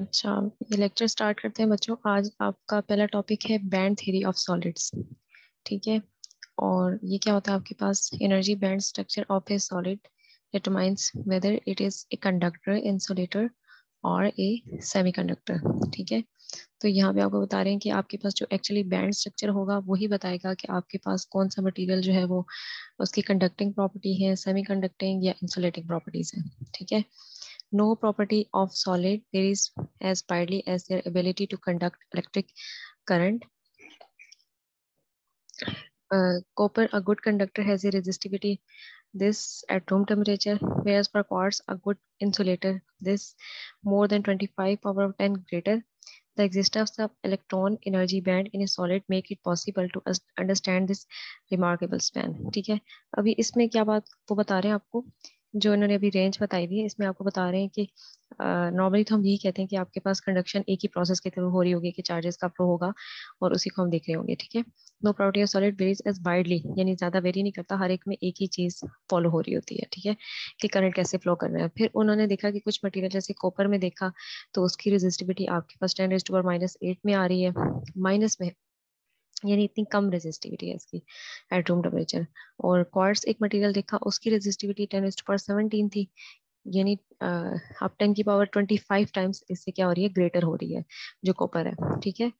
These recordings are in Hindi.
अच्छा, ये लेक्चर स्टार्ट करते हैं बच्चों। आज आपका पहला टॉपिक है बैंड थ्योरी ऑफ सॉलिड्स। ठीक है। और ये क्या होता है आपके पास, energy band structure of a solid determines whether it is a conductor, insulator और ए सेमीकंडक्टर। ठीक है। तो यहाँ पे आपको बता रहे हैं कि आपके पास जो एक्चुअली बैंड स्ट्रक्चर होगा वही बताएगा कि आपके पास कौन सा मटेरियल जो है वो उसकी कंडक्टिंग प्रॉपर्टी है, सेमी कंडक्टिंग या इंसुलेटिंग प्रॉपर्टीज है। ठीक है। No property of solid varies as widely as their ability to conduct electric current. Copper, a good conductor, has a resistivity this at room temperature, whereas for quartz, a good insulator, this more than 25 power of 10 greater. The existence of electron energy band in a solid make it possible to understand this remarkable span. ठीक है। अभी इसमें क्या बात वो बता रहे हैं आपको, जो इन्होंने अभी रेंज बताई हुई है इसमें आपको बता रहे हैं कि नॉर्मली तो हम यही कहते हैं कि आपके पास कंडक्शन एक ही प्रोसेस के थ्रू हो रही होगी कि चार्जेस का फ्लो होगा और उसी को हम देख रहे होंगे। ठीक है। No property of solid varies as widely, यानी ज्यादा वेरी नहीं करता, हर एक में एक ही चीज फॉलो हो रही होती है। ठीक है। कि करंट कैसे फ्लो करना है। फिर उन्होंने देखा कि कुछ मटेरियल जैसे कॉपर में देखा तो उसकी रेजिस्टिविटी आपके पास 10⁻⁻8 में आ रही है, माइनस में, यानी इतनी कम रेजिस्टिविटी है इसकी एट रूम टेम्परेचर। और क्वार्ट्ज एक मटेरियल देखा, उसकी रेजिस्टिविटी 10⁻17 थी, यानी अब 10⁻25 टाइम्स इससे क्या हो रही है, ग्रेटर हो रही है जो कॉपर है। ठीक है।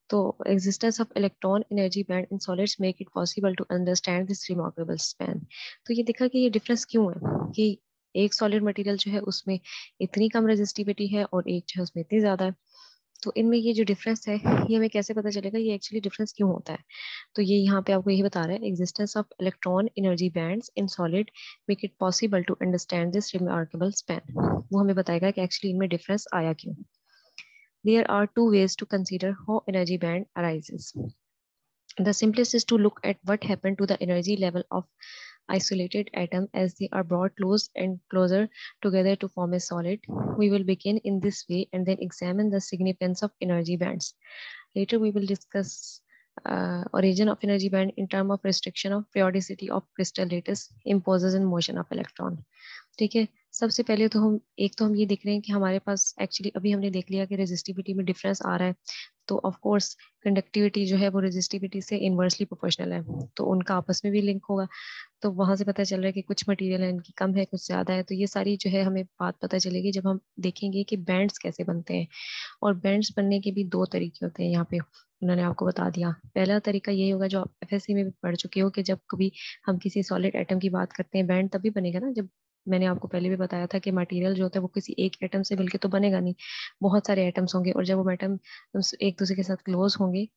तो existence of electron energy band in solids make it possible to understand this remarkable span। तो ये देखा कि ये डिफरेंस क्यों है कि एक सॉलिड मटेरियल जो है उसमें इतनी कम रेजिस्टिविटी है और एक जो है उसमें इतनी ज्यादा है। तो इनमें ये जो डिफरेंस है ये हमें कैसे पता चलेगा, ये एक्चुअली डिफरेंस क्यों होता है। तो ये यहाँ पे आपको यही बता रहा है, existence of electron energy bands in solid make it possible to understand this remarkable span. वो हमें बताएगा कि एक्चुअली इनमें डिफरेंस आया क्यों। There are two ways to consider how energy band arises. The simplest is to look at what happened to the energy level of isolated atom as they are brought close and closer together to form a solid. We will begin in this way and then examine the significance of energy bands. Later, we will discuss origin of energy band in terms of restriction of periodicity of crystal lattice imposes in motion of electron. ठीक है। सबसे पहले तो हम ये देख रहे हैं कि हमारे पास एक्चुअली अभी हमने देख लिया कि रेजिस्टिविटी में डिफरेंस आ रहा है। तो ऑफ कोर्स कंडक्टिविटी जो है वो रेजिस्टिविटी से इनवर्सली प्रोपोर्शनल है, तो उनका आपस में भी लिंक होगा। तो वहां से पता चल रहा है कि कुछ मटेरियल है इनकी कम है कुछ ज्यादा है। तो ये सारी जो है हमें बात पता चलेगी जब हम देखेंगे कि बैंड्स कैसे बनते हैं। और बैंड्स बनने के भी दो तरीके होते हैं यहाँ पे, उन्होंने आपको बता दिया। पहला तरीका ये होगा जो आप एफएससी में भी पढ़ चुके हो कि जब कभी हम किसी सॉलिड एटम की बात करते हैं, बैंड तभी बनेगा ना जब, मैंने आपको पहले भी बताया था कि मटेरियल जो होता है वो किसी एक एटम से मिलके तो बनेगा नहीं, बहुत सारे एटम्स होंगे और जब वो एटम एक दूसरे के साथ क्लोज होंगे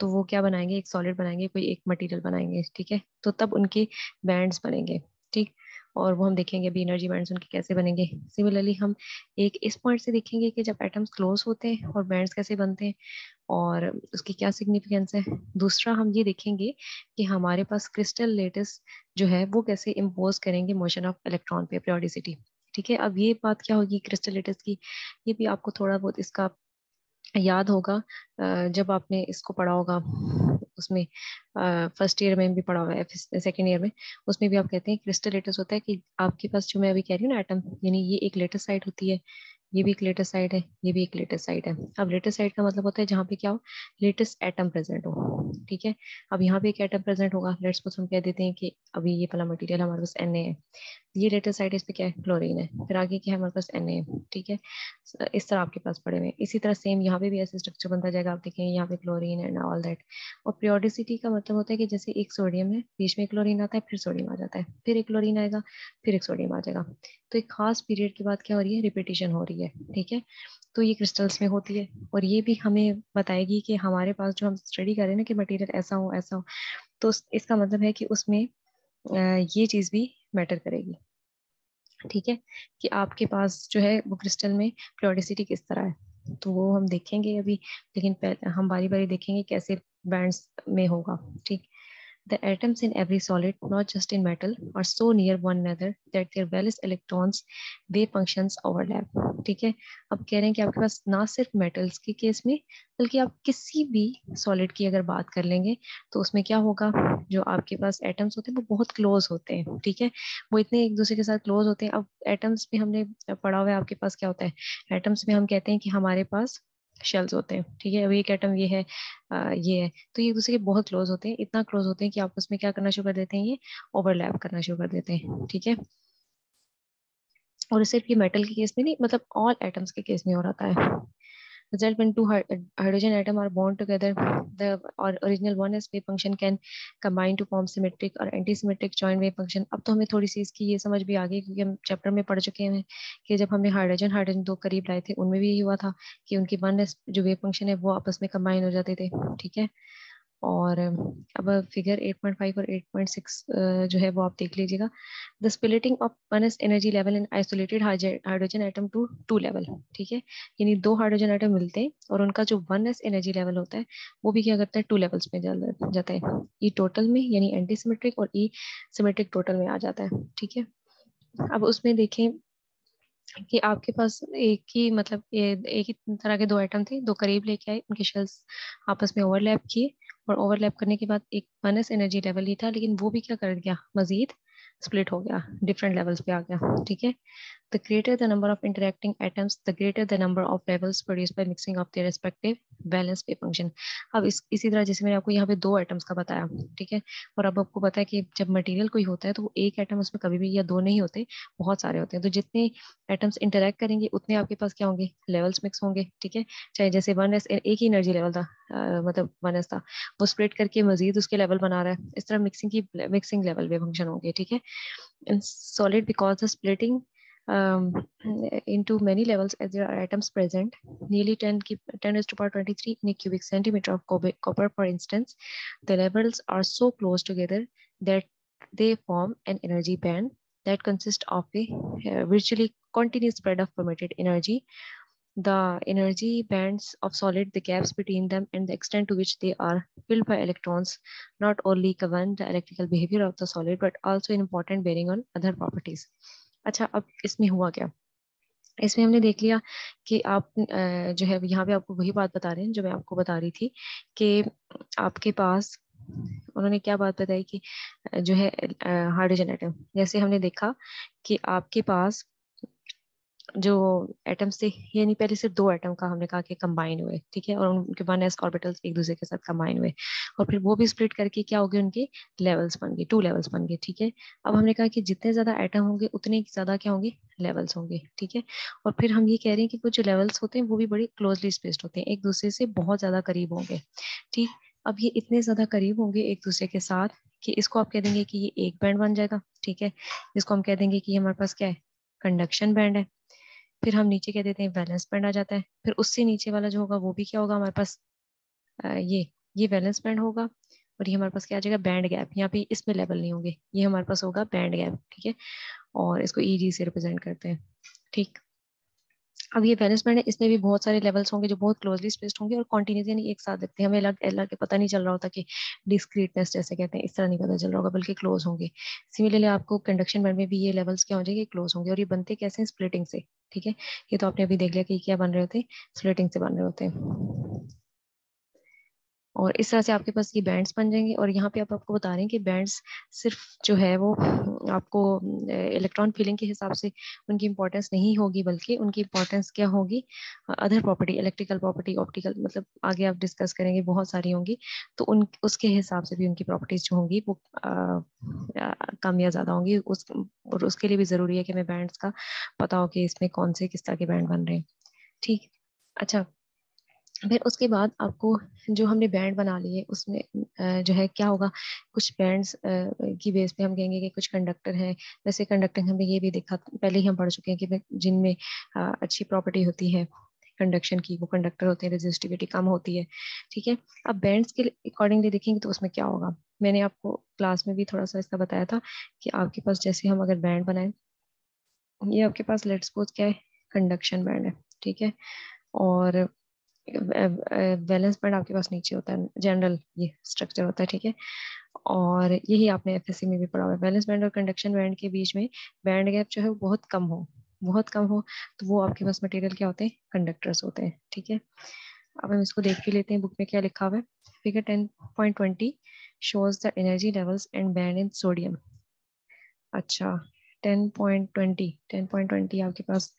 तो वो क्या बनाएंगे, एक सॉलिड बनाएंगे, कोई एक मटेरियल बनाएंगे। ठीक है। तो तब उनके बैंड्स बनेंगे। ठीक। और वो हम देखेंगे अभी एनर्जी बैंड्स उनके कैसे बनेंगे। सिमिलरली हम एक इस पॉइंट से देखेंगे कि जब एटम्स क्लोज होते हैं और बैंड्स कैसे बनते हैं और उसकी क्या सिग्निफिकेंस है। दूसरा हम ये देखेंगे कि हमारे पास क्रिस्टल लेटिस जो है वो कैसे इम्पोज करेंगे मोशन ऑफ इलेक्ट्रॉन पे पीरियोडिसिटी। ठीक है। अब ये बात क्या होगी क्रिस्टल लेटिस की, ये भी आपको थोड़ा बहुत इसका याद होगा। जब आपने इसको पढ़ा होगा उसमें, फर्स्ट ईयर में भी पढ़ा होगा, सेकेंड ईयर में, उसमें भी आप कहते हैं क्रिस्टल लेटिस होता है कि आपके पास जो मैं अभी कह रही हूँ ना एटम, यानी ये एक लेटेस्ट साइड होती है, ये भी एक लेटेस्ट साइड है, ये भी एक लेटेस्ट साइड है। अब लेटेस्ट साइड का मतलब होता है जहाँ पे क्या हो, लेटेस्ट एटम प्रेजेंट हो। ठीक है। अब यहाँ पे एक एटम प्रेजेंट होगा, लेट्स सपोज हम कह देते हैं कि अभी ये वाला मटेरियल हमारे पास Na है, ये लेटेस्ट साइड इस पे क्या है, क्लोरीन है, फिर आगे क्या है हमारे पास Na है। ठीक है। इस तरह आपके पास पड़े हुए हैं। इसी तरह सेम यहाँ पे भी ऐसे स्ट्रक्चर बनता जाएगा, आप देखेंगे यहाँ पे क्लोरीन एंड ऑल दैट। और प्रियोडिसिटी का मतलब होता है कि जैसे एक सोडियम है, बीच में क्लोरीन आता है, फिर सोडियम आ जाता है, फिर एक क्लोरीन आएगा, फिर एक सोडियम आ जाएगा। तो एक खास पीरियड के बाद क्या हो रही है, रिपीटिशन हो रही है। ठीक है। तो ये क्रिस्टल्स में होती है और ये भी हमें बताएगी कि हमारे पास जो हम स्टडी कर रहे हैं ना कि मटेरियल ऐसा हो ऐसा हो, तो इसका मतलब है कि उसमें ये चीज भी मैटर करेगी। ठीक है। कि आपके पास जो है वो क्रिस्टल में periodicity किस तरह है, तो वो हम देखेंगे अभी। लेकिन पहले हम बारी बारी देखेंगे कैसे बैंड्स में होगा। ठीक। The atoms in every solid, not just in metal, are so near one another that their valence electrons wave functions overlap. ठीक है, अब कह रहे हैं कि आपके पास ना सिर्फ मेटल्स के केस में बल्कि आप किसी भी सॉलिड की अगर बात कर लेंगे तो उसमें क्या होगा, जो आपके पास एटम्स होते हैं वो बहुत क्लोज होते हैं। ठीक है, वो इतने एक दूसरे के साथ क्लोज होते हैं। अब एटम्स में हमने पढ़ा हुआ है, आपके पास क्या होता है एटम्स में, हम कहते हैं कि हमारे पास शेल्स होते हैं। ठीक है, अब एक एटम ये है, ये है, तो ये एक दूसरे के बहुत क्लोज होते हैं, इतना क्लोज होते हैं कि आपस में क्या करना शुरू कर देते हैं, ये ओवरलैप करना शुरू कर देते हैं। ठीक है, और सिर्फ ये मेटल के केस में नहीं, मतलब ऑल एटम्स के केस में हो रहा है। Result when two hydrogen atom are bound together, the or original one s wave function can combine to form symmetric or anti-symmetric joint wave function। अब तो हमें थोड़ी सी इसकी ये समझ भी आ गई, क्योंकि हम चैप्टर में पढ़ चुके हैं कि जब हमने हाइड्रोजन हाइड्रोजन दो करीब लाए थे उनमें भी ये हुआ था कि उनकी वन एस जो वेव फंक्शन है वो आपस में कंबाइन हो जाते थे। ठीक है, और अब फिगर 8.5 और 8.6 जो है वो आप देख लीजिएगा। The splitting of one s energy level in isolated hydrogen atom to two level. ठीक है, यानी दो हाइड्रोजन एटम मिलते हैं और उनका जो वन एस एनर्जी लेवल होता है वो भी क्या करता है, टू लेवल्स में जाता है। ई टोटल में यानी एंटी सिमेट्रिक, और ई सिमेट्रिक टोटल में आ जाता है। ठीक है, अब उसमें देखें कि आपके पास एक ही मतलब एक ही तरह के दो आइटम थे, दो करीब लेके आए, उनके शेल्स आपस में ओवरलैप किए, और ओवरलैप करने के बाद एक माइनस एनर्जी लेवल ही था, लेकिन वो भी क्या कर गया, मजीद स्प्लिट हो गया, डिफरेंट लेवल्स पे आ गया। ठीक है, the greater the number of interacting atoms, the greater the number of levels produced by mixing of their respective valence wave function। अब इसी तरह जैसे मैंने आपको यहाँ पे दो एटम्स का बताया। ठीक है, और अब आपको पता है कि जब मटेरियल कोई होता है तो वो एक एटम उसमें कभी भी या दो नहीं होते, बहुत सारे होते हैं। तो जितने एटम्स इंटरेक्ट करेंगे उतने आपके पास क्या होंगे, लेवल्स मिक्स होंगे। ठीक है, चाहे जैसे वन एस एक ही एनर्जी लेवल था, मतलब वन एस था, वो स्प्लिट करके मजीद उसके लेवल बना रहा है, इस तरह मिक्सिंग लेवल वे फंक्शन होंगे। ठीक है, in solid because the splitting um, into many levels as there are atoms present, nearly 10 is to power 23 in a cubic centimeter of copper, for instance, the levels are so close together that they form an energy band that consists of a virtually continuous spread of permitted energy. The energy bands of solid, the gaps between them, and the extent to which they are filled by electrons not only govern the electrical behavior of the solid but also an important bearing on other properties। अच्छा, अब इसमें हुआ क्या, इसमें हमने देख लिया कि आप जो है यहाँ पे आपको वही बात बता रहे हैं जो मैं आपको बता रही थी कि आपके पास उन्होंने क्या बात बताई कि जो है हाइड्रोजन एटम, जैसे हमने देखा कि आपके पास जो एटम्स थे, ये नहीं, पहले सिर्फ दो एटम का हमने कहा कि कंबाइन हुए। ठीक है, और उनके वन एस ऑर्बिटल्स एक दूसरे के साथ कंबाइन हुए, और फिर वो भी स्प्लिट करके क्या हो गए, उनके लेवल्स बन गए, टू लेवल्स बन गए। ठीक है, अब हमने कहा कि जितने ज्यादा एटम होंगे उतने ज्यादा क्या होंगे, लेवल्स होंगे। ठीक है, और फिर हम ये कह रहे हैं कि कुछ जो लेवल्स होते हैं वो भी बड़ी क्लोजली स्पेस्ड होते हैं, एक दूसरे से बहुत ज्यादा करीब होंगे। ठीक, अब ये इतने ज्यादा करीब होंगे एक दूसरे के साथ कि इसको आप कह देंगे कि ये एक बैंड बन जाएगा। ठीक है, जिसको हम कह देंगे कि हमारे पास क्या है, कंडक्शन बैंड है। फिर हम नीचे कह देते हैं वैलेंस बैंड आ जाता है, फिर उससे नीचे वाला जो होगा वो भी क्या होगा हमारे पास, ये वैलेंस बैंड होगा, और ये हमारे पास क्या आ जाएगा, बैंड गैप। यहाँ पे इसमें लेवल नहीं होंगे, ये हमारे पास होगा बैंड गैप। ठीक है, और इसको ईजी से रिप्रेजेंट करते हैं। ठीक, अब ये वैलेंस बैंड है, इसमें भी बहुत सारे लेवल्स होंगे जो बहुत क्लोजली स्पेस्ड होंगे और कॉन्टिन्यूस यानी एक साथ दिखते हैं, हमें अलग अलग पता नहीं चल रहा होता कि डिस्क्रीटनेस जैसे कहते हैं, इस तरह नहीं पता चल रहा होगा, बल्कि क्लोज होंगे। सिमिलरली आपको कंडक्शन बैंड में भी ये लेवल्स क्या हो जाएंगे, क्लोज होंगे, और ये बनते कैसे हैं, स्प्लिटिंग से। ठीक है, ये तो आपने अभी देख लिया कि क्या बन रहे होते हैं, स्प्लिटिंग से बन रहे होते हैं। और इस तरह से आपके पास ये बैंड्स बन जाएंगे, और यहाँ पे आप आपको बता रहे हैं कि बैंड्स सिर्फ जो है वो आपको इलेक्ट्रॉन फीलिंग के हिसाब से उनकी इंपॉर्टेंस नहीं होगी, बल्कि उनकी इंपॉर्टेंस क्या होगी, other property, electrical property, optical, मतलब आगे आप डिस्कस करेंगे, बहुत सारी होंगी, तो उन उसके हिसाब से भी उनकी प्रॉपर्टीज जो होंगी वो कम या ज्यादा होंगी। और उसके लिए भी जरूरी है कि हमें बैंड्स का पता हो कि इसमें कौन से किस तरह के बैंड बन रहे हैं। ठीक, अच्छा, फिर उसके बाद आपको जो हमने बैंड बना लिए उसमें जो है क्या होगा, कुछ बैंड्स की बेस पे हम कहेंगे कि कुछ कंडक्टर हैं। वैसे कंडक्टिंग हमने ये भी देखा, पहले ही हम पढ़ चुके हैं कि जिनमें अच्छी प्रॉपर्टी होती है कंडक्शन की, वो कंडक्टर होते हैं, रेजिस्टिविटी कम होती है। ठीक है, अब बैंड्स के अकॉर्डिंगली देखेंगे तो उसमें क्या होगा, मैंने आपको क्लास में भी थोड़ा सा इसका बताया था कि आपके पास जैसे हम अगर बैंड बनाए, ये आपके पास लेट्स सपोज क्या है, कंडक्शन बैंड है। ठीक है, और वैलेंस बैंड आपके पास नीचे होता है, जनरल ये स्ट्रक्चर होता है। ठीक है, और यही आपने एफएससी में भी पढ़ा हुआ है, वैलेंस बैंड और कंडक्शन बैंड के बीच में बैंड गैप जो है वो बहुत कम हो, बहुत कम हो, तो वो आपके पास मटेरियल क्या होते हैं, कंडक्टर्स होते हैं। ठीक है, अब हम इसको देख भी लेते हैं बुक में क्या लिखा हुआ है। Figure 10.20 shows the energy levels and band in sodium। अच्छा, 10.20 आपके पास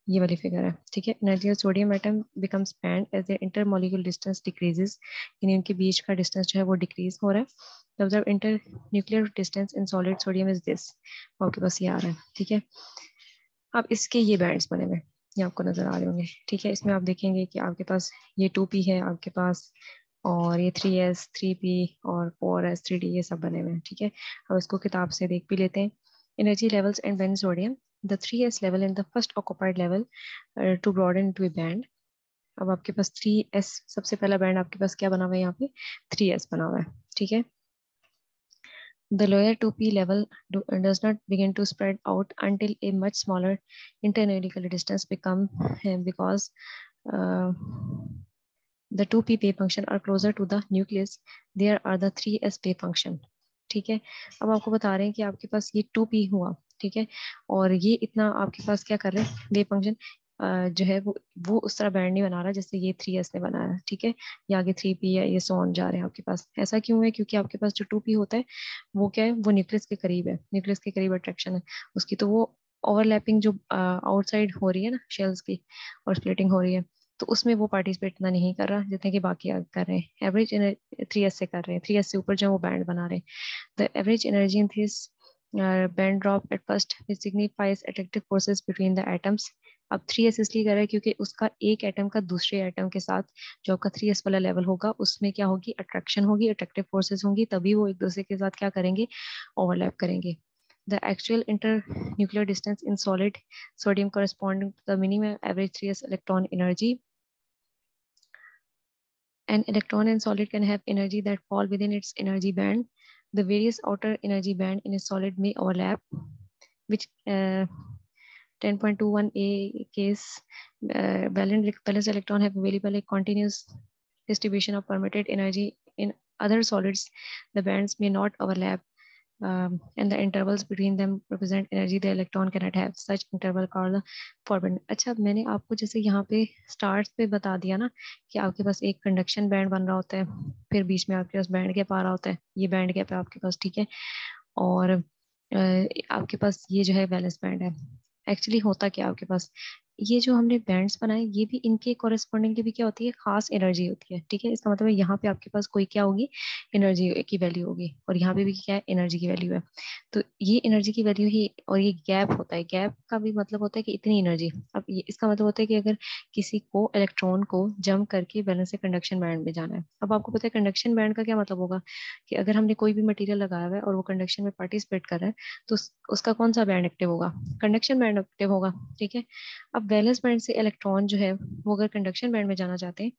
ये वाली फिगर है। ठीक है, energy of sodium atom becomes band as the intermolecular distance decreases, यानी उनके बीच का डिस्टेंस जो है वो डिक्रीज हो रहा है। The observe inter nuclear distance in solid sodium is this, आपके पास ये आ रहा है। ठीक है, अब इसके ये बैंड्स बने हुए हैं, ये आपको नजर आ रहे होंगे। ठीक है, इसमें आप देखेंगे कि आपके पास ये 2p है आपके पास, और ये 3s 3p और 4s 3d ये सब बने हुए हैं। ठीक है, अब इसको किताब से देख भी लेते हैं। Energy levels and band sodium, the 3s level in the first occupied level to broaden to a band. अब आपके पास 3s सबसे पहला बैंड आपके पास क्या बना हुआ है, यहाँ पे 3s बना हुआ है। ठीक है, the lower 2p level does not begin to spread out until a much smaller internuclear distance become because uh, the 2p wave function are closer to the nucleus, there are the 3s wave function। ठीक है, अब आपको बता रहे हैं कि आपके पास ये 2p हुआ। ठीक है, और ये इतना आपके पास क्या कर रहे हैं, वेव फंक्शन जो है वो उस तरह बैंड नहीं बना रहा जैसे ये 3s ने बनाया। ठीक है, ये आगे 3p या ये सोन जा रहे हैं आपके पास। ऐसा क्यों है, क्योंकि आपके पास जो 2p होता है वो क्या है, वो न्यूक्लियस के करीब है, न्यूक्लियस के करीब अट्रैक्शन है उसकी, तो वो ओवरलैपिंग जो आउटसाइड हो रही है ना शेल्स की, और स्प्लिटिंग हो रही है, तो उसमें वो पार्टिसिपेट इतना नहीं कर रहा जितने कि बाकी कर रहे हैं। एवरेज 3s से कर रहे हैं, 3s से ऊपर जो है वो बैंड बना रहे हैं। The average energy in this band drop at first signifies attractive forces between the atoms. अब 3s इसलिए कर रहा है क्योंकि उसका एक एटम का दूसरे एटम के साथ जो आपका 3s वाला लेवल होगा उसमें क्या होगी, अट्रैक्शन होगी, अट्रैक्टिव फोर्सेस होंगी, तभी वो एक दूसरे के साथ क्या करेंगे, ओवरलैप करेंगे। The actual internuclear distance in solid sodium corresponding to the minimum average 3s electron energy. An electron in solid can have energy that fall within its energy band. The various outer energy band in a solid may overlap, which 10.21a case balanced electron have available a continuous distribution of permitted energy. In other solids, the bands may not overlap, and the intervals between them represent energy the electron cannot have. Such interval called the forbidden। अच्छा, मैंने आपको जैसे यहाँ पे स्टार्ट पे बता दिया ना कि आपके पास एक कंडक्शन बैंड बन रहा होता है, फिर बीच में आपके पास बैंड गैप आ रहा होता है, ये बैंड गैप है आपके पास। ठीक है, और आपके पास ये जो है वैलेंस बैंड है। एक्चुअली होता क्या है आपके पास, ये जो हमने बैंड्स बनाए ये भी इनके कॉरेस्पॉन्डिंगली भी क्या होती है, खास एनर्जी होती है। ठीक है, इसका मतलब है यहाँ पे आपके पास कोई क्या होगी, एनर्जी की वैल्यू होगी, और यहाँ पे भी क्या है, एनर्जी की वैल्यू है। तो ये एनर्जी की वैल्यू ही, और ये गैप होता है, गैप का भी मतलब होता है कि इतनी एनर्जी। अब ये इसका मतलब होता है कि अगर किसी को इलेक्ट्रॉन को जंप करके बैलेंस से कंडक्शन बैंड में जाना है। अब आपको पता है कंडक्शन बैंड का क्या मतलब होगा, कि अगर हमने कोई भी मटेरियल लगाया हुआ है और वो कंडक्शन में पार्टिसिपेट कर रहा है, तो उसका कौन सा बैंड एक्टिव होगा, कंडक्शन बैंड एक्टिव होगा। ठीक है, अब वैलेंस बैंड से इलेक्ट्रॉन जो है वो अगर कंडक्शन बैंड में जाना चाहते हैं,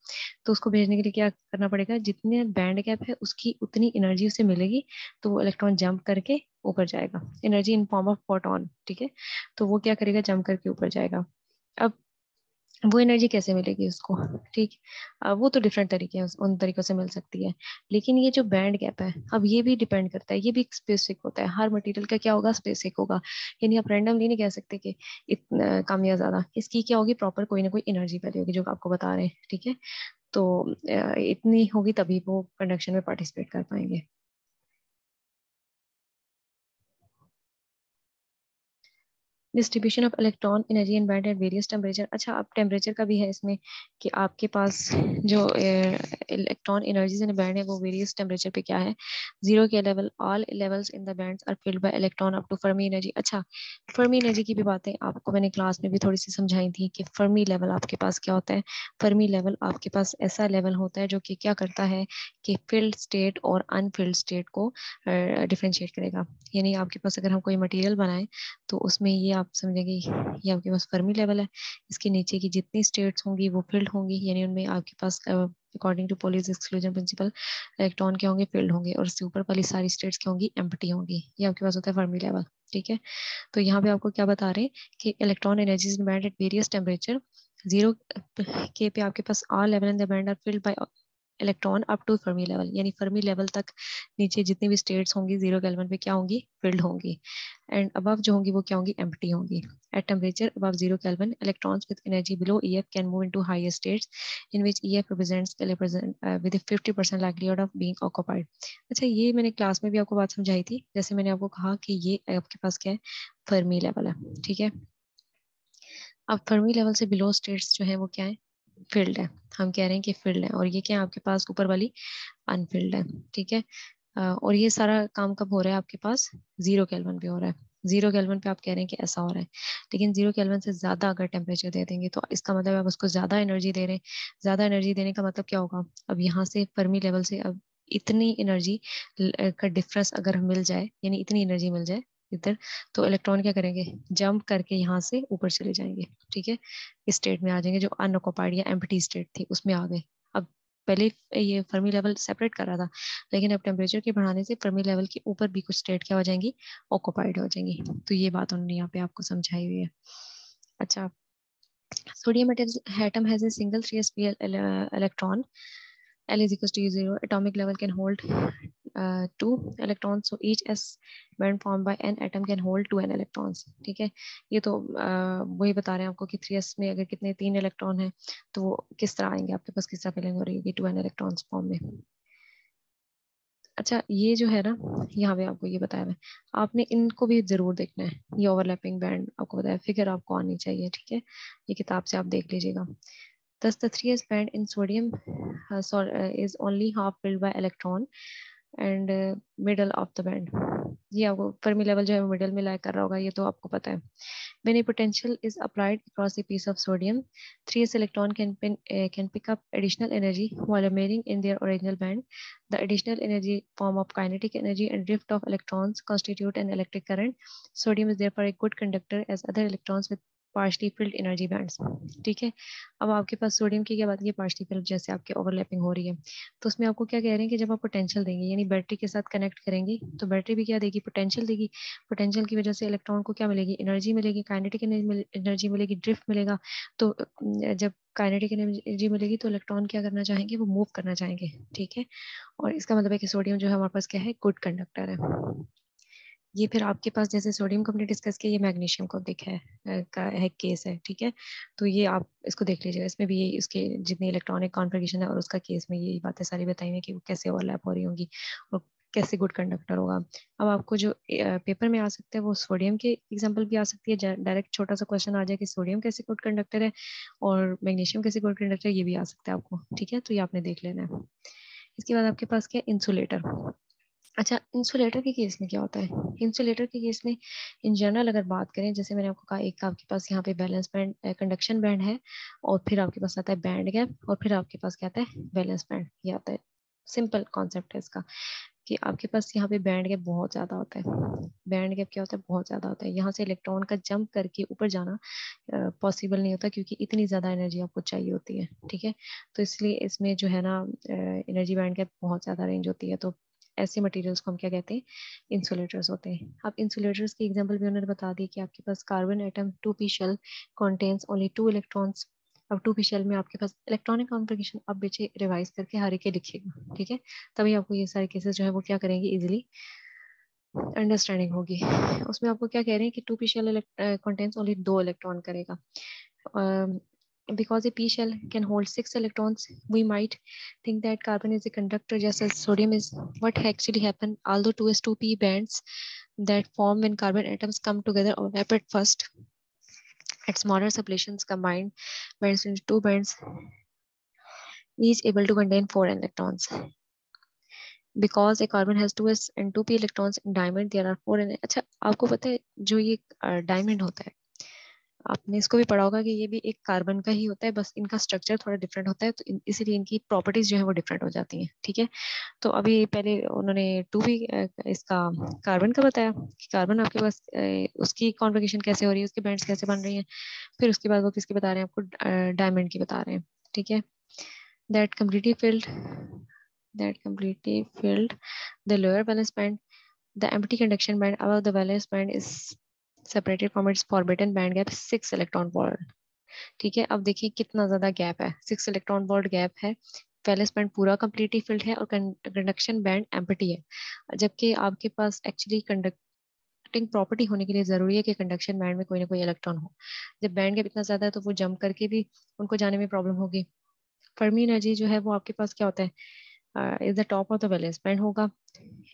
तो उसको भेजने के लिए क्या करना पड़ेगा, जितने बैंड गैप है उसकी उतनी एनर्जी उसे मिलेगी, तो वो इलेक्ट्रॉन जंप करके ऊपर जाएगा, energy in form of photon. ठीक है, तो वो क्या करेगा, जंप करके ऊपर जाएगा। अब वो एनर्जी कैसे मिलेगी उसको, ठीक, वो तो डिफरेंट तरीके हैं, उन तरीकों से मिल सकती है। लेकिन ये जो बैंड गैप है, अब ये भी डिपेंड करता है, ये भी स्पेसिफिक होता है, हर मटेरियल का क्या होगा, स्पेसिफिक होगा। यानी आप रैंडमली नहीं कह सकते कि इतना कम या ज्यादा, इसकी क्या होगी, प्रॉपर कोई ना कोई एनर्जी वैल्यू होगी जो आपको बता रहे हैं। ठीक है, तो इतनी होगी तभी वो कंडक्शन में पार्टिसिपेट कर पाएंगे। Distribution of electron energy in band at various temperature. अच्छा, अब टेम्परेचर का भी है इसमें, कि आपके पास जो इलेक्ट्रॉन एनर्जीज इन बैंड है वो वेरियस टेम्परेचर पे क्या है, जीरो के level, all levels in the bands are filled by electron up to Fermi energy. अच्छा, फर्मी एनर्जी की भी बातें आपको मैंने क्लास में भी थोड़ी सी समझाई थी, कि फर्मी लेवल आपके पास क्या होता है। फर्मी लेवल आपके पास ऐसा लेवल होता है जो कि क्या करता है, कि फिल्ड स्टेट और अनफिल्ड स्टेट को डिफ्रेंशिएट करेगा। यानी आपके पास अगर हम कोई मटेरियल बनाए, तो उसमें ये आप समझेंगे, ये आपके पास फर्मी लेवल है, इसके नीचे की जितनी स्टेट्स होंगी वो फील्ड होंगी, यानी उनमें आपके पास according to Pauli's exclusion principle electron क्या होंगे, फील्ड होंगे, और उससे ऊपर वाली सारी स्टेट्स क्या होंगी, एम्प्टी होंगी। ये आपके पास होता है फर्मी लेवल। ठीक है, तो यहाँ पे आपको क्या बता रहे हैं, कि electron energies in band at various temperature, zero के पे आपके पास all level in the band are filled by electron up to Fermi level, यानी फर्मी लेवल तक नीचे जितनी भी स्टेट्स होंगी 0 केल्विन पे क्या होंगी, फिल्ड होंगी, एंड अबव जो होंगी वो क्या होंगी, एम्प्टी होंगी. At temperature above 0 kelvin electrons with energy below EF can move into higher states in which EF represents with 50% likelihood of being occupied. अच्छा, ये मैंने क्लास में भी आपको बात समझाई थी, जैसे मैंने आपको कहा कि ये आपके पास क्या है, फर्मी लेवल है. ठीक है, अब फर्मी लेवल से बिलो स्टेट्स जो है वो क्या है, फील्ड है. हम कह रहे हैं कि फील्ड है, और ये क्या है आपके पास ऊपर वाली अनफिल्ड है. ठीक है, और ये सारा काम कब हो रहा है आपके पास, 0 केल्विन पे हो रहा है. 0 केल्विन पे आप कह रहे हैं कि ऐसा हो रहा है, लेकिन 0 केल्विन से ज्यादा अगर टेम्परेचर दे देंगे तो इसका मतलब आप उसको ज्यादा एनर्जी दे रहे हैं. ज्यादा एनर्जी देने का मतलब क्या होगा, अब यहाँ से फर्मी लेवल से अब इतनी एनर्जी का डिफरेंस अगर मिल जाए, यानी इतनी एनर्जी मिल जाए इधर, तो इलेक्ट्रॉन क्या करेंगे, जंप करके यहाँ से ऊपर चले जाएंगे. ठीक है, इस स्टेट में आ जाएंगे जो अनऑक्युपाइड या एम्प्टी स्टेट थी उसमें आ गए. अब पहले ये फर्मी लेवल सेपरेट कर रहा था, लेकिन अब टेम्परेचर के बढ़ाने से फर्मी लेवल के ऊपर भी कुछ स्टेट क्या हो जाएंगी, ऑक्युपाइड हो जाएंगी. तो ये बात उन्होंने यहाँ पे आपको समझाई हुई है. अच्छा, sodium atom has a single 3sp electron. L is equals to 0. Atomic level can hold 2 electrons. So each s band formed by n atom can hold 2n electrons. ठीक है, ये तो वही बता रहे हैं आपको कि 3s में अगर कितने 3 इलेक्ट्रॉन हैं तो वो किस तरह आएंगे आपके पास, किस तरह फीलिंग हो रही है 2n इलेक्ट्रॉन्स फॉर्म में. अच्छा, ये जो है ना, यहाँ पे आपको ये बताया है, आपने इनको भी जरूर देखना है. ये ओवरलैपिंग बैंड आपको बताया, फिगर आपको आनी चाहिए. ठीक है, ये किताब से आप देख लीजिएगा. Thus, the 3s band in sodium is only half filled by electron and middle of the band. ये आपको फर्मी लेवल जो है मिडल में लाई कर रहा होगा, ये तो आपको पता है. When a potential is applied across a piece of sodium, 3s electron can pick up additional energy while remaining in their original band. The additional energy form of kinetic energy and drift of electrons constitute an electric current. Sodium is therefore a good conductor as other electrons with partially field energy bands. ठीक है, अब आपके पास सोडियम की क्या बात है, पार्शली फिल्ड जैसे आपके ओवरलैपिंग हो रही है, तो उसमें आपको क्या कह रहे हैं कि जब आप पोटेंशियल देंगे यानी बैटरी के साथ कनेक्ट करेंगे तो बैटरी भी क्या देगी, पोटेंशियल देगी. पोटेंशियल की वजह से इलेक्ट्रॉन को क्या मिलेगी, एनर्जी मिलेगी, काइनेटिक एनर्जी मिलेगी, ड्रिफ्ट मिलेगा. तो जब काइनेटिक एनर्जी मिलेगी तो इलेक्ट्रॉन क्या करना चाहेंगे, वो मूव करना चाहेंगे. ठीक है, और इसका मतलब है कि सोडियम जो है हमारे पास क्या है, गुड कंडक्टर है. ये फिर आपके पास जैसे सोडियम को हमने डिस्कस किया, ये मैग्नीशियम को देखा है का है केस है. ठीक है, तो ये आप इसको देख लीजिएगा, इसमें भी ये इसके जितनी इलेक्ट्रॉनिक कॉन्फ़िगरेशन है और उसका केस में ये बातें सारी बताई हैं कि वो कैसे ओवरलैप हो रही होंगी और कैसे गुड कंडक्टर होगा. अब आपको जो पेपर में आ सकता है वो सोडियम के एग्जाम्पल भी आ सकती है, डायरेक्ट छोटा सा क्वेश्चन आ जाए कि सोडियम कैसे गुड कंडक्टर है और मैग्नीशियम कैसे गुड कंडक्टर है, ये भी आ सकता है आपको. ठीक है, तो ये आपने देख लेना है. इसके बाद आपके पास क्या, इंसुलेटर. अच्छा, इंसुलेटर के केस में क्या होता है, इंसुलेटर के केस में इन जनरल अगर बात करें, जैसे मैंने आपको कहा, एक आपके पास यहाँ पे बैलेंस बैंड कंडक्शन बैंड है, और फिर आपके पास आता है बैंड गैप, और फिर आपके पास क्या आता है, बैलेंस बैंड. ये आता है, सिंपल कॉन्सेप्ट है इसका, कि आपके पास यहाँ पे बैंड गैप बहुत ज्यादा होता है. बैंड गैप क्या होता है, बहुत ज्यादा होता है. यहाँ से इलेक्ट्रॉन का जंप करके ऊपर जाना पॉसिबल नहीं होता, क्योंकि इतनी ज्यादा एनर्जी आपको चाहिए होती है. ठीक है, तो इसलिए इसमें जो है ना एनर्जी बैंड गैप बहुत ज्यादा रेंज होती है. तो ऐसे मटेरियल्स को हम क्या कहते हैं, इंसुलेटर्स होते हैं. अब इंसुलेटर्स की एग्जांपल भी उन्होंने बता दी कि आपके पास carbon atom 2p shell contains only 2 electrons. अब 2p शेल में आपके पास इलेक्ट्रॉनिक कॉन्फ़िगरेशन अब बच्चे रिवाइज करके हर एक के लिखिएगा. ठीक है, तभी आपको ये सारे केसेस जो है वो क्या करेंगे, इजिली अंडरस्टैंडिंग होगी. उसमें आपको क्या कह रहे हैं कि 2p shell contains only 2 electron करेगा. Because a p shell can hold 6 electrons, we might think that carbon is a conductor just as sodium is. What actually happened, although 2s2p bands that form when carbon atoms come together overlap at first, at smaller separations combined bands into two bands, each able to contain 4 electrons. Because a carbon has 2s and 2p electrons in diamond, there are 4 in. अच्छा, आपको पता है जो ये डायमंड होता है, आपने इसको भी पढ़ा होगा कि ये भी एक कार्बन का ही होता है, बस इनका स्ट्रक्चर थोड़ा डिफरेंट होता है, तो इसीलिए इनकी प्रॉपर्टीज जो है वो डिफरेंट हो जाती हैं. ठीक है, तो अभी पहले उन्होंने 2p इसका कार्बन का बताया कि कार्बन आपके पास उसकी कॉन्फ़िगरेशन कैसे हो रही है, उसकी बैंड्स कैसे बन रही हैं. फिर उसके बाद वो किसकी बता रहे हैं आपको, डायमंड की बता रहे हैं. ठीक है, that completely field the lower valence band. The empty conduction band above the valence band is separated from its forbidden band gap 6 electron volt. ठीक है, अब देखिए कितना ज्यादा गैप है, 6 इलेक्ट्रॉन वोल्ट गैप है वैलेंस बैंड पूरा कंप्लीटली फिल्ड है और कंडक्शन बैंड एम्प्टी है, जबकि आपके पास एक्चुअली कंडक्टिंग प्रॉपर्टी होने के लिए जरूरी है कि कंडक्शन बैंड में कोई ना कोई इलेक्ट्रॉन हो। जब बैंड गैप इतना ज्यादा है तो वो जंप करके भी उनको जाने में प्रॉब्लम होगी। फर्मी एनर्जी जो है वो आपके पास क्या होता है, is the top of the valence band होगा।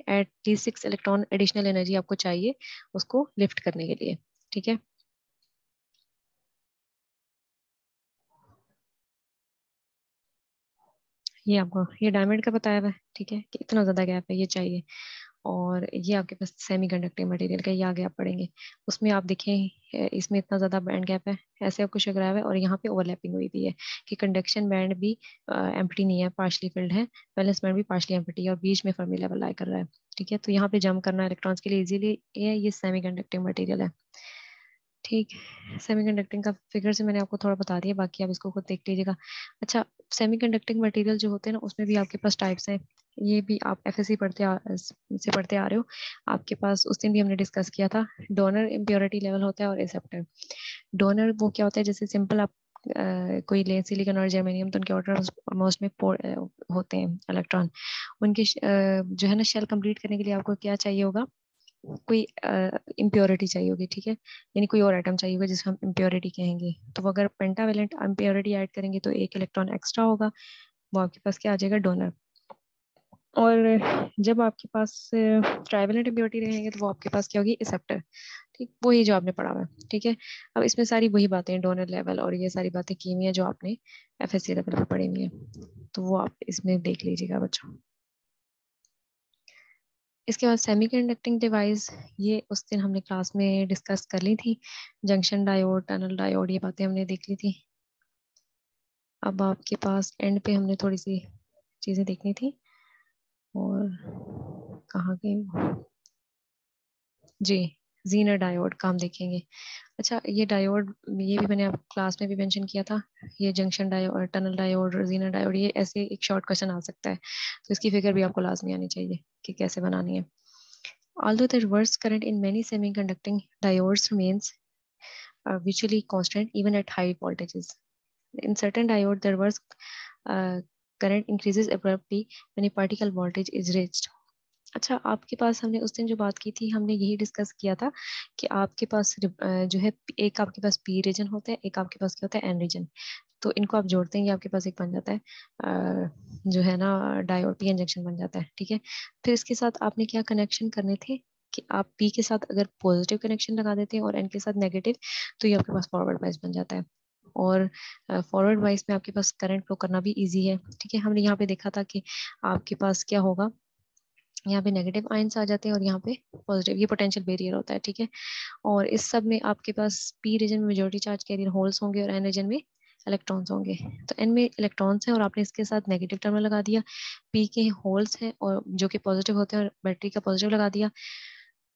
At least 6 electron additional energy आपको चाहिए उसको लिफ्ट करने के लिए। ठीक है, ये आपको ये डायमंड का बताया हुआ है। ठीक है, कि इतना ज्यादा गैप है ये चाहिए। और ये आपके पास सेमी कंडक्टिंग मटेरियल का, ये आगे आप पढ़ेंगे उसमें आप देखें इसमें इतना ज्यादा बैंड गैप है, ऐसे आपको शक रहा है और यहाँ पे ओवरलैपिंग हुई भी है कि कंडक्शन बैंड भी एम्प्टी नहीं है, पार्शली फिल्ड है, वैलेंस बैंड भी पार्शली एम्प्टी है और बीच में फर्मी लेवल लाई कर रहा है। ठीक है, तो यहाँ पे जंप करना इलेक्ट्रॉन्स के लिए इजीली ये सेमी कंडक्टिंग मटेरियल है। ठीक है, सेमीकंडक्टिंग का फिगर से मैंने आपको थोड़ा बता दिया, बाकी आप इसको खुद देख लीजिएगा। अच्छा, सेमीकंडक्टिंग मटेरियल जो होते हैं ना उसमें भी आपके पास टाइप्स हैं। ये भी आप एफएससी से पढ़ते आ रहे हो। आपके पास उस दिन भी हमने डिस्कस किया था, डोनर इम्प्योरिटी लेवल होता है और एक्सेप्टर। डोनर वो क्या होता है, जैसे सिंपल आप कोई ले सिलिकॉन और जर्मेनियम, तो उनके ऑर्डर मोस्ट में होते हैं इलेक्ट्रॉन। उनके जो है ना शेल कंप्लीट करने के लिए आपको क्या चाहिए होगा, कोई इम्प्योरिटी चाहिए होगी। ठीक है, यानी कोई और आइटम चाहिए होगा जिसको हम इम्प्योरिटी कहेंगे। तो वो अगर पेंटावेलेंट इम्प्योरिटी ऐड करेंगे तो एक इलेक्ट्रॉन एक्स्ट्रा होगा, वो आपके पास क्या आ जाएगा, डोनर। और जब आपके पास ट्राइवेलेंट इम्प्योरिटी रहेंगे तो वो आपके पास क्या होगी, एक्सेप्टर। ठीक, वही जो आपने पढ़ा हुआ है। ठीक है, अब इसमें सारी वही बातें डोनर लेवल और ये सारी बातें कीमिया जो आपने एफएससी लेवल पर पढ़ी हुई है, तो वो आप इसमें देख लीजिएगा बच्चों। इसके बाद सेमीकंडक्टिंग डिवाइस, ये उस दिन हमने क्लास में डिस्कस कर ली थी, जंक्शन डायोड, टनल डायोड, ये बातें हमने देख ली थी। अब आपके पास एंड पे हमने थोड़ी सी चीजें देखनी थी। और कहाँ गई जी, जीनर डायोड का हम देखेंगे। अच्छा, ये डायोड ये भी मैंने आप क्लास में भी मेंशन किया था। ये जंक्शन डायोड, टनल डायोड और जीनर डायोड, ये ऐसे एक शॉर्ट क्वेश्चन आ सकता है, तो इसकी फिगर भी आपको लाजमी आनी चाहिए कि कैसे बनानी है। Although the reverse current in many semiconducting diodes remains virtually constant even at high voltages. In certain diodes, the reverse uh, current increases abruptly when a particle voltage is reached. अच्छा, आपके पास हमने उस दिन जो बात की थी हमने यही डिस्कस किया था कि आपके पास जो है एक आपके पास पी रीजन होता है, एक आपके पास क्या होता है, एन रीजन। तो इनको आप जोड़ते हैं, ये आपके पास एक बन जाता है जो है ना डायोड, पी एन जंक्शन बन जाता है। ठीक है, फिर इसके साथ आपने क्या कनेक्शन करने थे कि आप पी के साथ अगर पॉजिटिव कनेक्शन लगा देते हैं और एन के साथ नेगेटिव, तो ये आपके पास फॉरवर्ड बाइस बन जाता है। और फॉरवर्ड बाइस में आपके पास करंट फ्लो करना भी इजी है। ठीक है, हमने यहाँ पे देखा था कि आपके पास क्या होगा, यहाँ पे नेगेटिव आयंस आ जाते हैं और यहाँ पे पॉजिटिव, ये पोटेंशियल बैरियर होता है। ठीक है, और इस सब में आपके पास पी रीजन में मेजोरिटी चार्ज कैरियर होल्स होंगे और एन रीजन में इलेक्ट्रॉन्स होंगे। तो एन में इलेक्ट्रॉन्स हैं और आपने इसके साथ नेगेटिव टर्मिनल लगा दिया, पी के होल्स हैं और जो कि पॉजिटिव होते हैं और बैटरी का पॉजिटिव लगा दिया,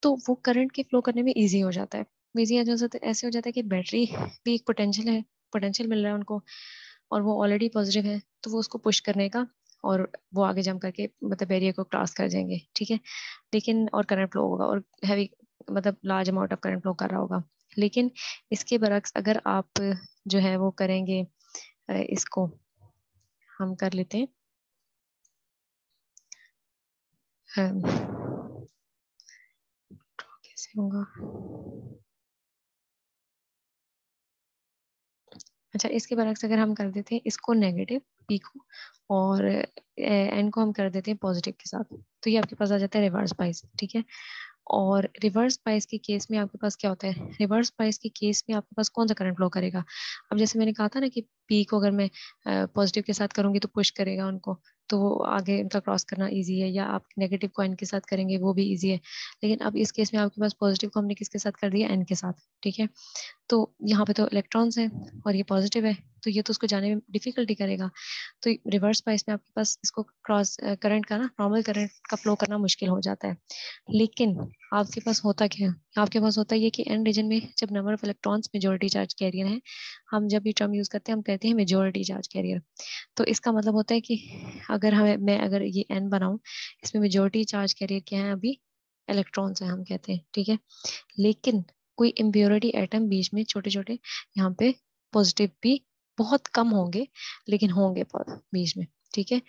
तो वो करंट के फ्लो करने में ईजी हो जाता है। ईजी ऐसे हो जाता है कि बैटरी भी एक पोटेंशियल है, पोटेंशियल मिल रहा है उनको, और वो ऑलरेडी पॉजिटिव है, तो वो उसको पुश करने का और वो आगे जम करके मतलब बैरियर को क्रॉस कर जाएंगे। ठीक है, लेकिन और करंट फ्लो होगा और हैवी मतलब large amount of current flow कर रहा होगा। लेकिन इसके बरक्स अगर आप जो है वो करेंगे, इसको हम कर लेते हैं, अम, कैसे होगा। अच्छा, इसके बरक्स अगर हम कर देते हैं इसको नेगेटिव पी को और एन को हम कर देते हैं पॉजिटिव के साथ, तो ये आपके पास आ जाता है रिवर्स बाइस। ठीक है, और रिवर्स बाइस के केस में आपके पास क्या होता है, रिवर्स बाइस के केस में आपके पास कौन सा करंट फ्लो करेगा। अब जैसे मैंने कहा था ना कि पी को अगर मैं पॉजिटिव के साथ करूंगी तो पुश करेगा उनको, तो वो आगे उनका क्रॉस करना इजी है, या आप नेगेटिव को एन के साथ करेंगे वो भी इजी है। लेकिन अब इस केस में आपके पास पॉजिटिव को हमने किसके साथ कर दिया, एन के साथ। ठीक है, तो यहाँ पे तो इलेक्ट्रॉन्स हैं और ये पॉजिटिव है, तो ये तो उसको जाने में डिफिकल्टी करेगा। तो रिवर्स बाइस में आपके पास इसको क्रॉस करंट का ना, नॉर्मल करंट का फ्लो करना मुश्किल हो जाता है। लेकिन आपके पास होता क्या है, आपके पास होता है ये कि एन रीजन में जब number of electrons majority charge carrier है, हम जब ये टर्म यूज करते हैं हम कहते हैं मेजोरिटी चार्ज कैरियर। तो इसका मतलब होता है कि अगर हमें मैं अगर ये एन बनाऊं, इसमें मेजोरिटी चार्ज कैरियर क्या है, अभी इलेक्ट्रॉन्स है हम कहते हैं। ठीक है, लेकिन कोई इम्प्योरिटी एटम बीच में छोटे छोटे यहाँ पे पॉजिटिव भी बहुत कम होंगे, लेकिन होंगे बीच में। ठीक है,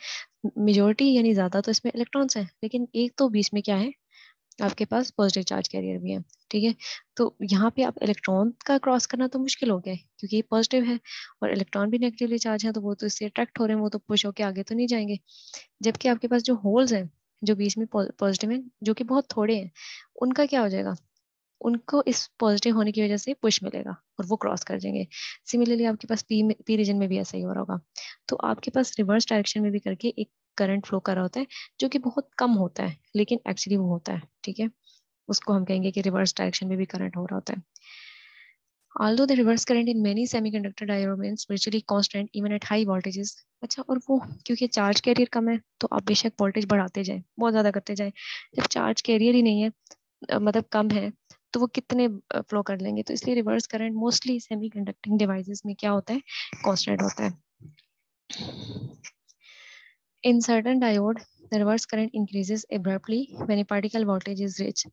मेजोरिटी यानी ज्यादा तो इसमें इलेक्ट्रॉन्स हैं, लेकिन एक तो बीच में क्या है, आपके पास पॉजिटिव चार्ज कैरियर भी है। ठीक है, तो यहाँ पे आप इलेक्ट्रॉन का क्रॉस करना तो मुश्किल हो गया है, क्योंकि ये पॉजिटिव है और इलेक्ट्रॉन भी नेगेटिवली चार्ज है, तो वो तो इससे अट्रैक्ट हो रहे हैं, वो तो पुश होके आगे तो नहीं जाएंगे। जबकि आपके पास जो होल्स हैं, जो बीच में पॉजिटिव हैं, जो कि बहुत थोड़े हैं, उनका क्या हो जाएगा, उनको इस पॉजिटिव होने की वजह से पुश मिलेगा और वो क्रॉस कर जाएंगे। सिमिलरली आपके पास पी रीजन में भी ऐसा ही हो रहा होगा। तो आपके पास रिवर्स डायरेक्शन में भी करके एक करंट फ्लो कर रहा होता है, जो कि बहुत कम होता है, लेकिन एक्चुअली वो होता है। ठीक है, उसको हम कहेंगे कि रिवर्स डायरेक्शन में भी करंट हो रहा होता है। Although the reverse current in many semiconductor diodes remains virtually constant even at high voltages। अच्छा, और वो क्योंकि चार्ज कैरियर कम है, तो आप बेशक वोल्टेज बढ़ाते जाएं, बहुत ज्यादा करते जाएं, जब चार्ज कैरियर ही नहीं है, मतलब कम है, तो वो कितने फ्लो कर लेंगे। तो इसलिए reverse current mostly semi conducting devices में क्या होता है, कांस्टेंट होता है। In certain diode, the reverse current increases abruptly when a particle voltage is reached।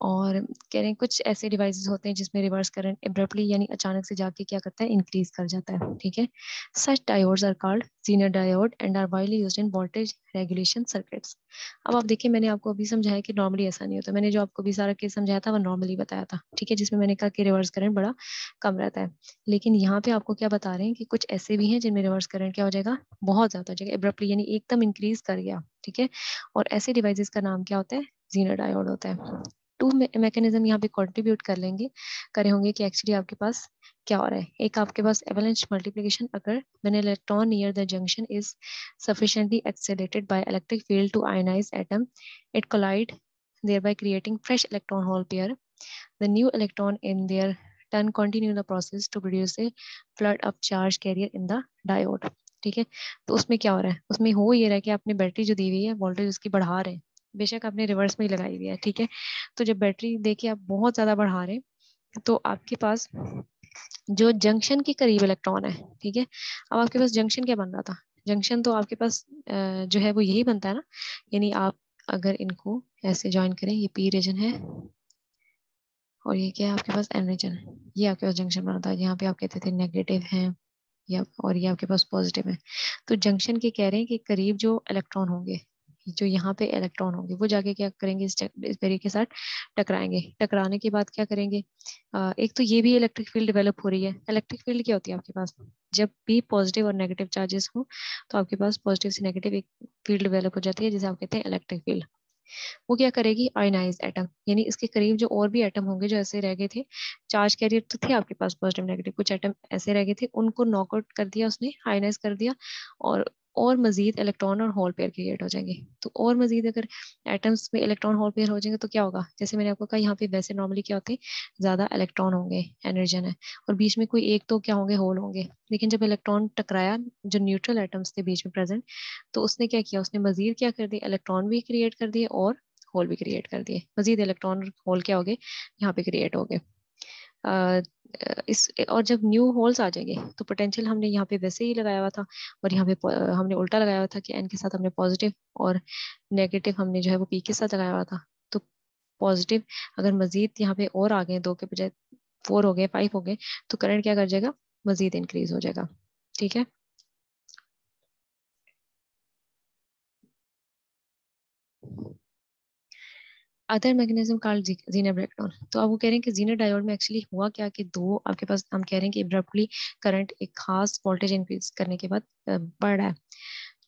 और कह रहे हैं कुछ ऐसे डिवाइसेस होते हैं जिसमें रिवर्स करंट एब्रप्टली यानी अचानक से जाके क्या करता है, इंक्रीज कर जाता है। ठीक है, such diodes are called Zener diode and are widely used in voltage regulation circuits. अब आप देखिए, मैंने आपको अभी समझाया कि नॉर्मली ऐसा नहीं होता, मैंने जो आपको भी सारा केस समझाया था वो नॉर्मली बताया था। ठीक है, जिसमें मैंने कहा कि रिवर्स करंट बड़ा कम रहता है, लेकिन यहाँ पे आपको क्या बता रहे हैं कि कुछ ऐसे भी हैं जिनमें रिवर्स करंट क्या हो जाएगा, बहुत ज्यादा हो जाएगा, एब्रप्टली यानी एकदम इंक्रीज कर गया। ठीक है, और ऐसे डिवाइसेस का नाम क्या होता है, जीनर डायोड होता है। टू मैकेनिज्म यहाँ पे कंट्रीब्यूट कर लेंगे, करे होंगे कि एक्चुअली आपके पास क्या हो रहा है। एक आपके पास एवलांच मल्टीप्लिकेशन अगर when electron near the junction is sufficiently accelerated by electric field to ionize atom, it collide, thereby creating fresh electron hole pair. The new electron in their turn continue the process to produce a flood of charge carrier in the diode। ठीक है, तो उसमें क्या हो रहा है, उसमें हो ये रहा है कि आपने बैटरी जो दी हुई है वोल्टेज उसकी बढ़ा रहे हैं, बेशक आपने रिवर्स में ही लगाई हुई है। ठीक है, तो जब बैटरी देखिए आप बहुत ज्यादा बढ़ा रहे हैं, तो आपके पास जो जंक्शन के करीब इलेक्ट्रॉन है, ठीक है, अब आपके पास जंक्शन क्या बन रहा था, जंक्शन तो आपके पास जो है वो यही बनता है ना, यानी आप अगर इनको ऐसे ज्वाइन करें, ये पी रीजन है और ये क्या है आपके पास एन रीजन है, ये आपके पास जंक्शन बना था, यहाँ पे आप कहते थे नेगेटिव है या, और ये आपके पास पॉजिटिव है। तो जंक्शन के कह रहे हैं कि करीब जो इलेक्ट्रॉन होंगे, जो यहाँ पे इलेक्ट्रॉन होंगे, वो जाके क्या करेंगे, इस बेरी के साथ टकराएंगे। टकराने के बाद क्या करेंगे, एक तो ये भी इलेक्ट्रिक फील्ड डेवलप हो रही है। इलेक्ट्रिक फील्ड क्या होती है आपके पास, जब भी पॉजिटिव और नेगेटिव चार्जेस हो, तो आपके पास पॉजिटिव से नेगेटिव एक फील्ड डेवलप हो जाती है, जिसे आप कहते हैं इलेक्ट्रिक फील्ड। वो क्या करेगी, आयनाइज एटम, यानी इसके करीब जो और भी एटम होंगे जो ऐसे रह गए थे, चार्ज कैरियर तो थे आपके पास पॉजिटिव नेगेटिव, कुछ एटम ऐसे रह गए थे, उनको नॉकआउट कर दिया उसने, आयनाइज कर दिया, और मजीद इलेक्ट्रॉन और होल पेयर क्रिएट हो जाएंगे। तो और मजीद अगर एटम्स में इलेक्ट्रॉन होल पेयर हो जाएंगे तो क्या होगा, जैसे मैंने आपको कहा यहाँ पे वैसे नॉर्मली क्या होते हैं, ज्यादा इलेक्ट्रॉन होंगे, एनर्जन है, और बीच में कोई एक तो क्या होंगे, होल होंगे। लेकिन जब इलेक्ट्रॉन टकराया, जो न्यूट्रल एटम्स थे बीच में प्रेजेंट, तो उसने क्या किया, उसने मजीद क्या कर दिया, इलेक्ट्रॉन भी क्रिएट कर दिए और होल भी क्रिएट कर दिए, मजीद इलेक्ट्रॉन होल क्या हो गए, यहाँ पे क्रिएट हो गए। अ, इस और जब न्यू होल्स आ जाएंगे, तो पोटेंशियल हमने यहाँ पे वैसे ही लगाया हुआ था, और यहाँ पे हमने उल्टा लगाया हुआ था कि एन के साथ हमने पॉजिटिव, और नेगेटिव हमने जो है वो पी के साथ लगाया हुआ था। तो पॉजिटिव अगर मजीद यहाँ पे और आ गए, दो के बजाय 4 हो गए, 5 हो गए, तो करंट क्या कर जाएगा, मजीद इंक्रीज हो जाएगा। ठीक है, अदर मैग्नेज्म कॉल्ड जीनर ब्रेकडाउन। तो अब वो कह रहे हैं कि जीनर डायोड में एक्चुअली हुआ क्या, कि दो आपके पास, हम कह रहे हैं कि इब्रप्टली करंट एक खास वोल्टेज इंक्रीज करने के बाद बढ़ रहा है।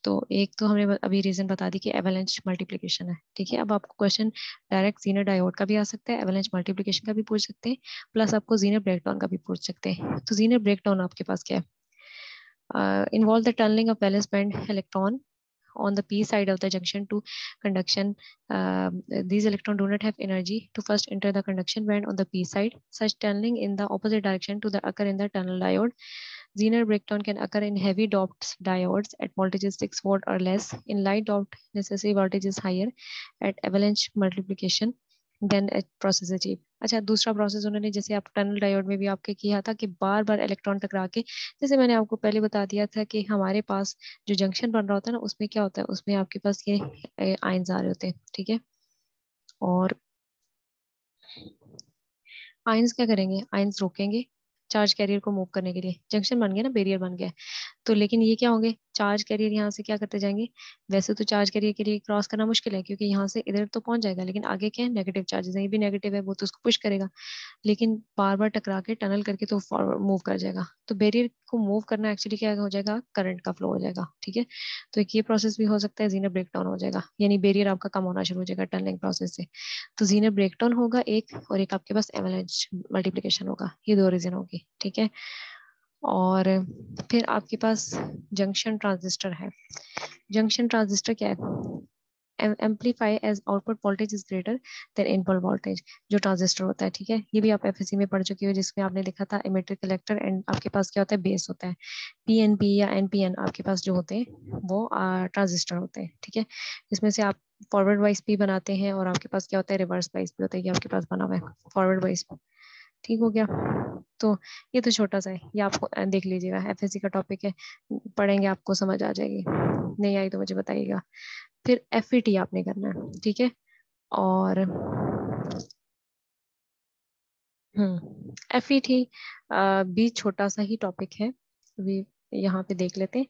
तो एक तो हमने अभी रीजन बता दी कि एवलांच मल्टीप्लिकेशन है। ठीक है, अब आपको क्वेश्चन डायरेक्ट जीनर डायोड का भी आ सकता है, एवलांच मल्टीप्लिकेशन का भी पूछ सकते हैं, प्लस आपको जीनर ब्रेकडाउन का भी पूछ सकते हैं। तो जीनर ब्रेकडाउन आपके पास क्या है, involve the tunnelling of valence band electron on the p side of the junction to conduction. These electrons do not have energy to first enter the conduction band on the p side. Such tunneling in the opposite direction to the occur in the tunnel diode. Zener breakdown can occur in heavy doped diodes at voltages 6 volt or less. In light doped, necessary voltage is higher at avalanche multiplication then process achieve. अच्छा, दूसरा प्रोसेस उन्होंने, जैसे आप टनल डायोड में भी आपके किया था कि बार बार इलेक्ट्रॉन टकरा के, जैसे मैंने आपको पहले बता दिया था कि हमारे पास जो जंक्शन बन रहा होता है ना, उसमें क्या होता है, उसमें आपके पास ये आयंस आ रहे होते हैं। ठीक है, और आयंस क्या करेंगे, आयंस रोकेंगे चार्ज कैरियर को मूव करने के लिए, जंक्शन बन गया ना, बैरियर बन गया। तो लेकिन ये क्या होंगे, चार्ज कैरियर यहाँ से क्या करते जाएंगे, वैसे तो चार्ज कैरियर के लिए क्रॉस करना मुश्किल है क्योंकि यहाँ से इधर तो पहुंच जाएगा, लेकिन आगे क्या है, नेगेटिव चार्जेस है, ये भी नेगेटिव है, वो तो उसको पुश करेगा, लेकिन बार बार टकरा के टनल करके तो फॉरवर्ड मूव कर जाएगा। तो बैरियर को मूव करना एक्चुअली क्या हो जाएगा, करंट का फ्लो हो जाएगा, ठीक है। तो एक ये प्रोसेस भी हो सकता है, जीनर ब्रेकडाउन हो जाएगा, यानी बैरियर आपका कम होना शुरू हो जाएगा टनलिंग प्रोसेस से। तो जीनर ब्रेकडाउन होगा एक, और एक आपके पास एवलांच मल्टीप्लिकेशन होगा, ये दो रीजन होगी, ठीक है। और फिर आपके पास जंक्शन ट्रांजिस्टर है। जंक्शन ट्रांजिस्टर क्या है, amplify as output voltage is greater than input voltage, जो ट्रांजिस्टर होता है, ठीक है। ये भी आप एफएससी में पढ़ चुकी हो, जिसमें आपने लिखा था इमिटर कलेक्टर एंड आपके पास क्या होता है, बेस होता है। पीएनपी या एनपीएन आपके पास जो होते हैं वो ट्रांजिस्टर होते हैं, ठीक है। इसमें से आप फॉरवर्ड वाइज भी बनाते हैं और आपके पास क्या होता है, रिवर्स वाइज भी होता है, ये आपके पास बना हुआ है फॉरवर्ड वाइज। ठीक हो गया। तो ये तो छोटा सा है, ये आपको देख लीजिएगा, एफएससी का टॉपिक है, पढ़ेंगे आपको समझ आ जाएगी, नहीं आई तो मुझे बताइएगा। फिर एफईटी आपने करना है, ठीक है। और एफईटी भी छोटा सा ही टॉपिक है, अभी यहाँ पे देख लेते हैं।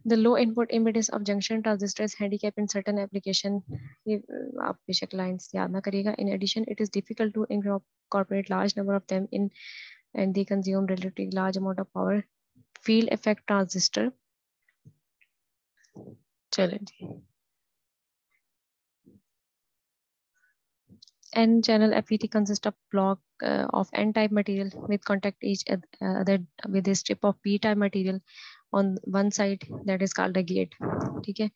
The low input impedance of junction transistors handicap in certain application, ये आप बेशक लाइंस याद ना करिएगा। In addition, it is difficult to incorporate large number of them in and they consume relatively large amount of power. Field effect transistor, चलें जी। N-channel FET consists of block of N-type material with contact each other with a strip of P-type material on one side that is called a gate, ठीक है।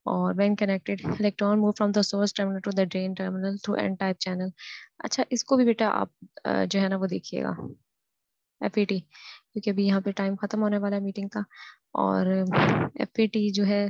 और when connected electron move from the source terminal to the drain terminal through N-type channel। अच्छा, इसको भी बेटा आप जो है ना वो देखिएगा FET, क्योंकि अभी यहाँ पे टाइम खत्म होने वाला है मीटिंग का। और FET जो है